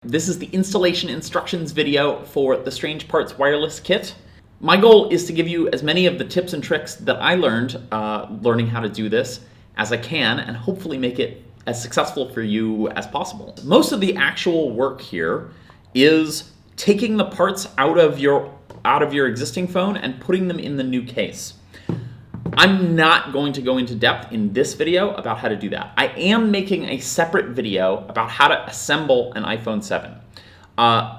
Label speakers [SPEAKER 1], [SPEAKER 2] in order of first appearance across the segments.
[SPEAKER 1] This is the installation instructions video for the Strange Parts wireless kit. My goal is to give you as many of the tips and tricks that I learned learning how to do this as I can, and hopefully make it as successful for you as possible. Most of the actual work here is taking the parts out of your existing phone and putting them in the new case. I'm not going to go into depth in this video about how to do that. I am making a separate video about how to assemble an iPhone 7.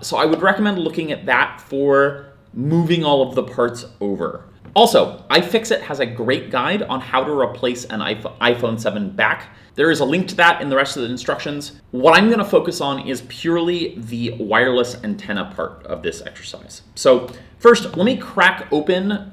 [SPEAKER 1] So I would recommend looking at that for moving all of the parts over. Also, iFixit has a great guide on how to replace an iPhone 7 back. There is a link to that in the rest of the instructions. What I'm going to focus on is purely the wireless antenna part of this exercise. So first, let me crack open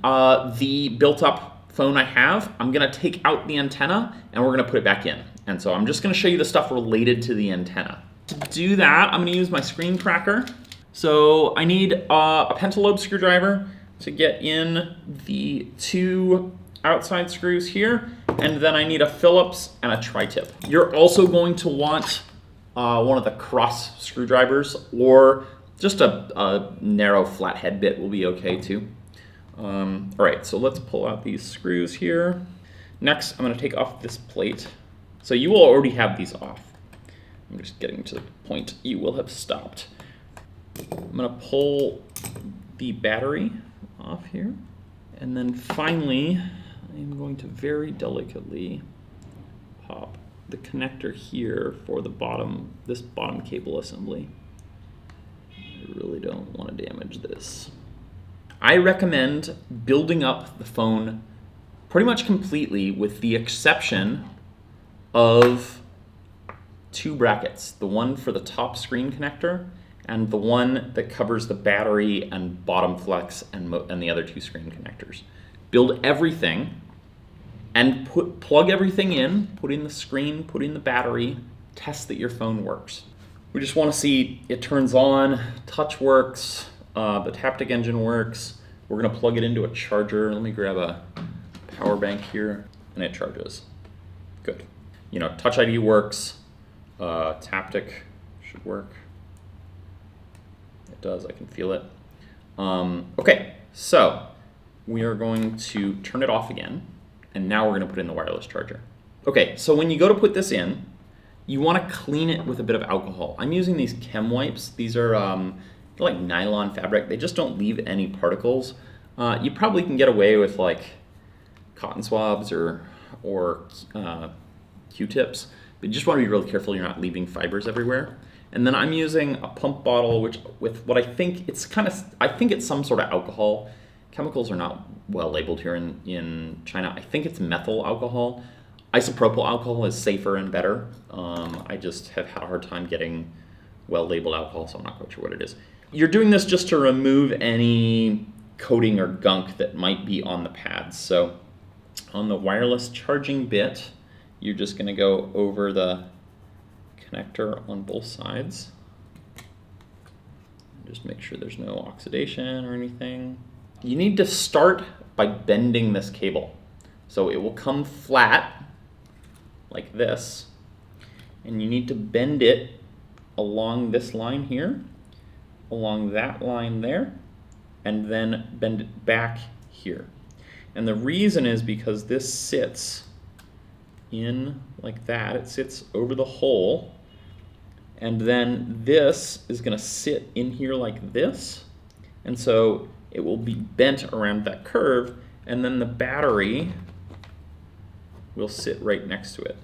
[SPEAKER 1] the built-up phone I have. I'm going to take out the antenna and we're going to put it back in. And so I'm just going to show you the stuff related to the antenna. To do that, I'm going to use my screen cracker. So I need a pentalobe screwdriver to get in the two outside screws here, and then I need a Phillips and a tri-tip. You're also going to want one of the cross screwdrivers, or just a narrow flathead bit will be okay too. All right, so let's pull out these screws here. Next, I'm going to take off this plate. So you will already have these off. I'm just getting to the point you will have stopped. I'm going to pull the battery off here. And then finally, I'm going to very delicately pop the connector here for the this bottom cable assembly. I really don't want to damage this. I recommend building up the phone pretty much completely, with the exception of two brackets, the one for the top screen connector and the one that covers the battery and bottom flex and the other two screen connectors. Build everything and plug everything in, put in the screen, put in the battery, test that your phone works. We just want to see it turns on, touch works, the Taptic engine works. We're going to plug it into a charger. Let me grab a power bank here, and it charges. Good. You know, Touch ID works. Taptic should work. It does. I can feel it. Okay, so we are going to turn it off again, and now we're going to put in the wireless charger. Okay, so when you go to put this in, you want to clean it with a bit of alcohol. I'm using these chem wipes. These are they're like nylon fabric. They just don't leave any particles. You probably can get away with like cotton swabs or Q-tips, but you just want to be really careful you're not leaving fibers everywhere. And then I'm using a pump bottle, which with what I think it's some sort of alcohol. Chemicals are not well labeled here in China. I think it's methyl alcohol. Isopropyl alcohol is safer and better. I just have had a hard time getting well labeled alcohol, so I'm not quite sure what it is. You're doing this just to remove any coating or gunk that might be on the pads. So on the wireless charging bit, you're just going to go over the connector on both sides. Just make sure there's no oxidation or anything. You need to start by bending this cable. So it will come flat like this, and you need to bend it along this line here, along that line there, and then bend it back here. And the reason is because this sits in like that. It sits over the hole, and then this is going to sit in here like this, and so it will be bent around that curve, and then the battery will sit right next to it.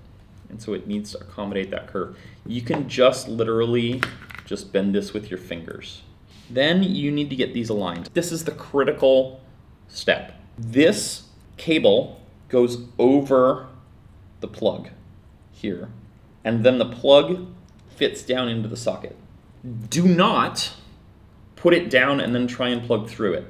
[SPEAKER 1] And so it needs to accommodate that curve. You can just literally just bend this with your fingers. Then you need to get these aligned. This is the critical step. This cable goes over the plug here, and then the plug fits down into the socket. Do not put it down and then try and plug through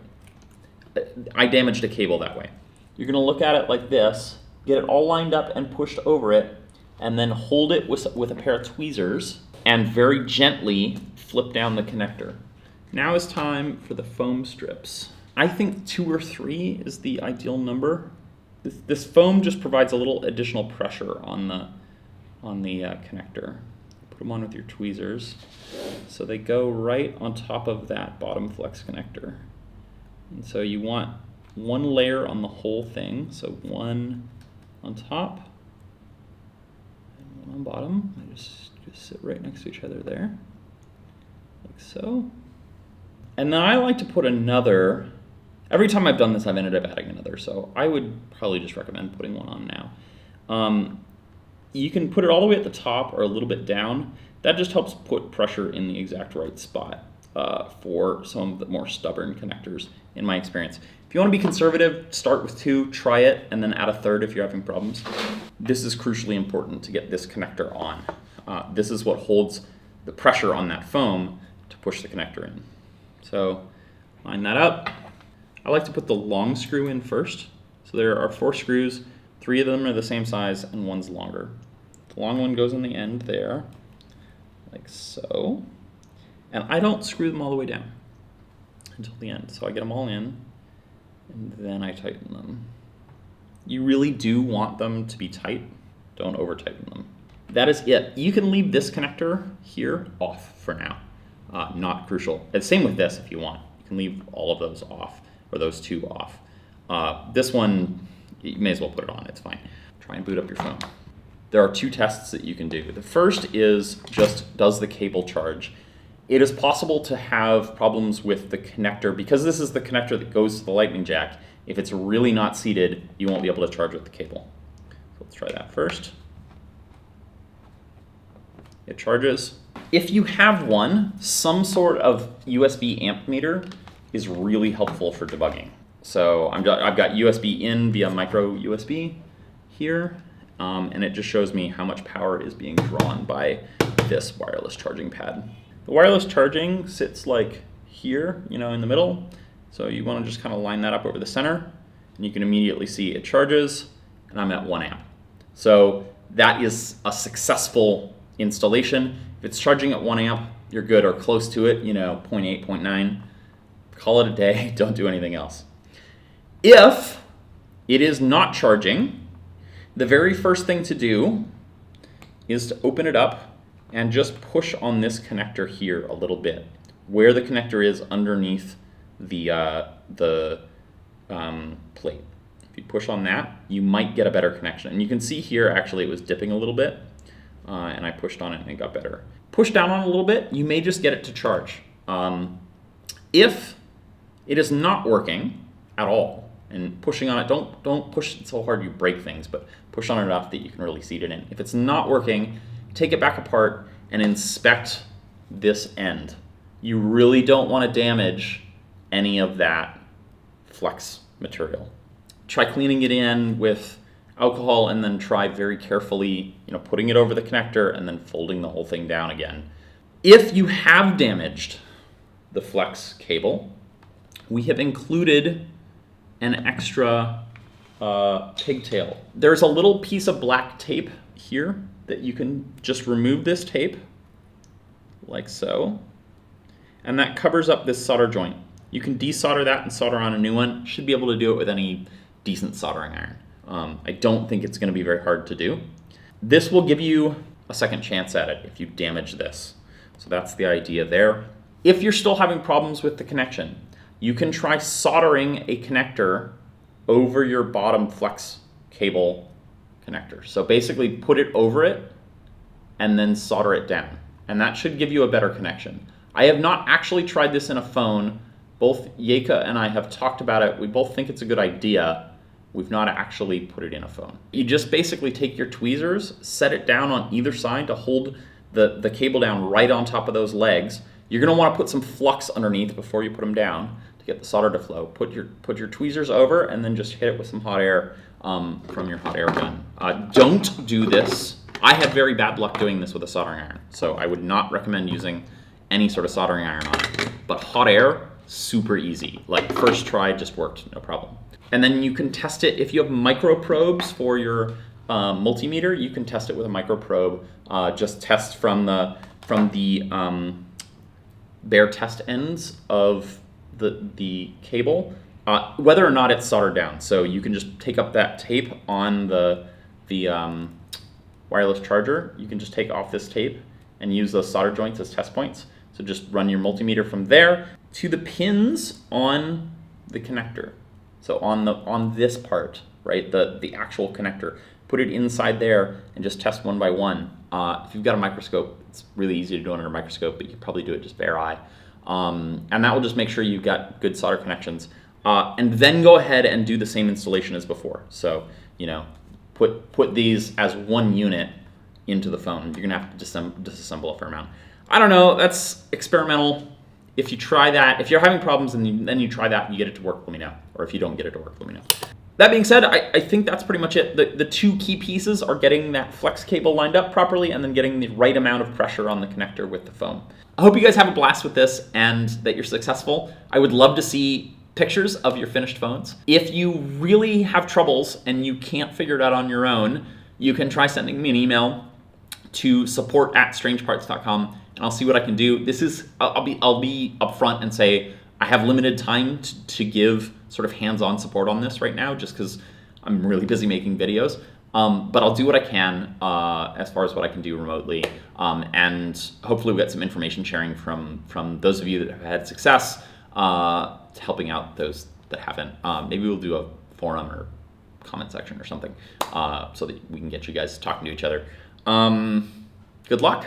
[SPEAKER 1] it. I damaged a cable that way. You're going to look at it like this, get it all lined up and pushed over it, and then hold it with a pair of tweezers and very gently flip down the connector. Now is time for the foam strips. I think 2 or 3 is the ideal number. This foam just provides a little additional pressure on the connector. Put them on with your tweezers. So they go right on top of that bottom flex connector. And so you want one layer on the whole thing. So one on top and one on bottom. They just sit right next to each other there, like so. And then I like to put another. Every time I've done this, I've ended up adding another. So I would probably just recommend putting one on now. You can put it all the way at the top or a little bit down. That just helps put pressure in the exact right spot for some of the more stubborn connectors, in my experience. If you want to be conservative, start with 2, try it, and then add a 3rd if you're having problems. This is crucially important to get this connector on. This is what holds the pressure on that foam to push the connector in. So line that up. I like to put the long screw in first. So there are 4 screws, 3 of them are the same size and one's longer. The long one goes in the end there, like so. And I don't screw them all the way down until the end. So I get them all in and then I tighten them. You really do want them to be tight. Don't over tighten them. That is it. You can leave this connector here off for now. Not crucial. And same with this if you want. You can leave all of those off, or those 2 off. This one, you may as well put it on, it's fine. Try and boot up your phone. There are 2 tests that you can do. The first is just, does the cable charge? It is possible to have problems with the connector, because this is the connector that goes to the lightning jack. If it's really not seated, you won't be able to charge with the cable. So let's try that first. It charges. If you have one, some sort of USB amp meter is really helpful for debugging. So I've got USB in via micro USB here, and it just shows me how much power is being drawn by this wireless charging pad. The wireless charging sits like here, in the middle. So you want to just kind of line that up over the center, and you can immediately see it charges, and I'm at 1 amp. So that is a successful installation. If it's charging at 1 amp, you're good, or close to it, 0.8, 0.9. Call it a day, don't do anything else. If it is not charging, the very first thing to do is to open it up and just push on this connector here a little bit, where the connector is underneath the plate. If you push on that, you might get a better connection. And you can see here, actually, it was dipping a little bit, and I pushed on it and it got better. Push down on it a little bit, you may just get it to charge. If it is not working at all, and pushing on it, don't push it so hard you break things, but push on it enough that you can really seat it in. If it's not working, take it back apart and inspect this end. You really don't want to damage any of that flex material. Try cleaning it in with alcohol, and then try very carefully, putting it over the connector and then folding the whole thing down again. If you have damaged the flex cable, we have included an extra pigtail. There's a little piece of black tape here that you can just remove this tape, like so, and that covers up this solder joint. You can desolder that and solder on a new one. Should be able to do it with any decent soldering iron. I don't think it's going to be very hard to do. This will give you a second chance at it if you damage this. So that's the idea there. If you're still having problems with the connection, you can try soldering a connector over your bottom flex cable connector. So basically put it over it and then solder it down. And that should give you a better connection. I have not actually tried this in a phone. Both Yeka and I have talked about it. We both think it's a good idea. We've not actually put it in a phone. You just basically take your tweezers, set it down on either side to hold the cable down right on top of those legs. You're gonna wanna put some flux underneath before you put them down to get the solder to flow. Put your tweezers over and then just hit it with some hot air from your hot air gun. Don't do this. I had very bad luck doing this with a soldering iron, so I would not recommend using any sort of soldering iron on it. But hot air, super easy. Like first try, just worked, no problem. And then you can test it if you have micro probes for your multimeter. You can test it with a micro probe. Just test from the bare test ends of the cable, whether or not it's soldered down. So you can just take up that tape on the wireless charger. You can just take off this tape and use those solder joints as test points. So just run your multimeter from there to the pins on the connector. So on this part, right, the actual connector, put it inside there and just test one by one. If you've got a microscope, it's really easy to do it under a microscope, but you can probably do it just bare eye. And that will just make sure you've got good solder connections. And then go ahead and do the same installation as before. So, put these as one unit into the phone. You're gonna have to disassemble a fair amount. I don't know, that's experimental. If you try that, if you're having problems and then you try that and you get it to work, let me know. Or if you don't get it to work, let me know. That being said, I think that's pretty much it. The two key pieces are getting that flex cable lined up properly and then getting the right amount of pressure on the connector with the foam. I hope you guys have a blast with this and that you're successful. I would love to see pictures of your finished phones. If you really have troubles and you can't figure it out on your own, you can try sending me an email to support@strangeparts.com and I'll see what I can do. I'll be upfront and say I have limited time to give sort of hands-on support on this right now just because I'm really busy making videos. But I'll do what I can as far as what I can do remotely. And hopefully we'll get some information sharing from those of you that have had success helping out those that haven't. Maybe we'll do a forum or comment section or something so that we can get you guys talking to each other. Good luck.